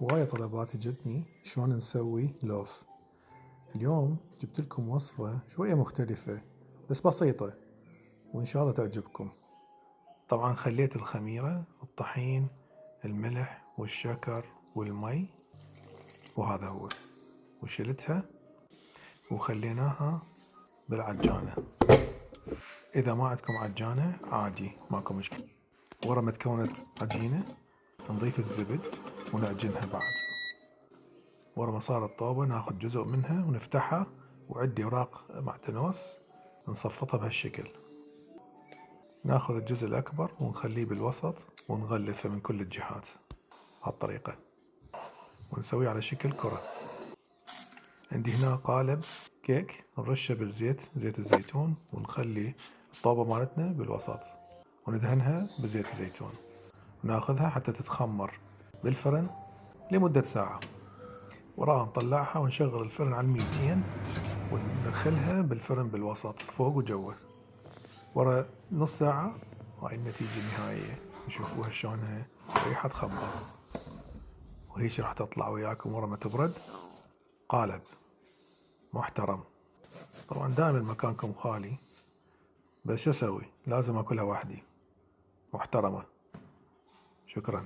هواية طلبات جتني شلون نسوي لوف. اليوم جبت لكم وصفة شوية مختلفة بس بسيطة وإن شاء الله تعجبكم. طبعا خليت الخميرة، الطحين، الملح والشكر والمي، وهذا هو، وشلتها وخليناها بالعجانة. إذا ما عندكم عجانة عادي ماكو مشكلة. ورا ما تكونت عجينة نضيف الزبد ونعجنها بعد. ورا ما صارت طوبة ناخذ جزء منها ونفتحها، وعندي اوراق معدنوس نصفطها بهالشكل. ناخذ الجزء الاكبر ونخليه بالوسط ونغلفه من كل الجهات هالطريقة، ونسويه على شكل كرة. عندي هنا قالب كيك نرشه بالزيت، زيت الزيتون، ونخلي الطوبة مالتنا بالوسط وندهنها بزيت الزيتون، وناخذها حتى تتخمر بالفرن لمدة ساعة. وراها نطلعها ونشغل الفرن على 200 وندخلها بالفرن بالوسط فوق وجوه. ورا نص ساعة هاي النتيجة النهائية، نشوفوها شلونها ريحة تخبر. وهيك راح تطلع وياكم ورا ما تبرد قالب محترم. طبعا دائما مكانكم خالي، بس شو اسوي، لازم اكلها وحدي محترمة. شكرا.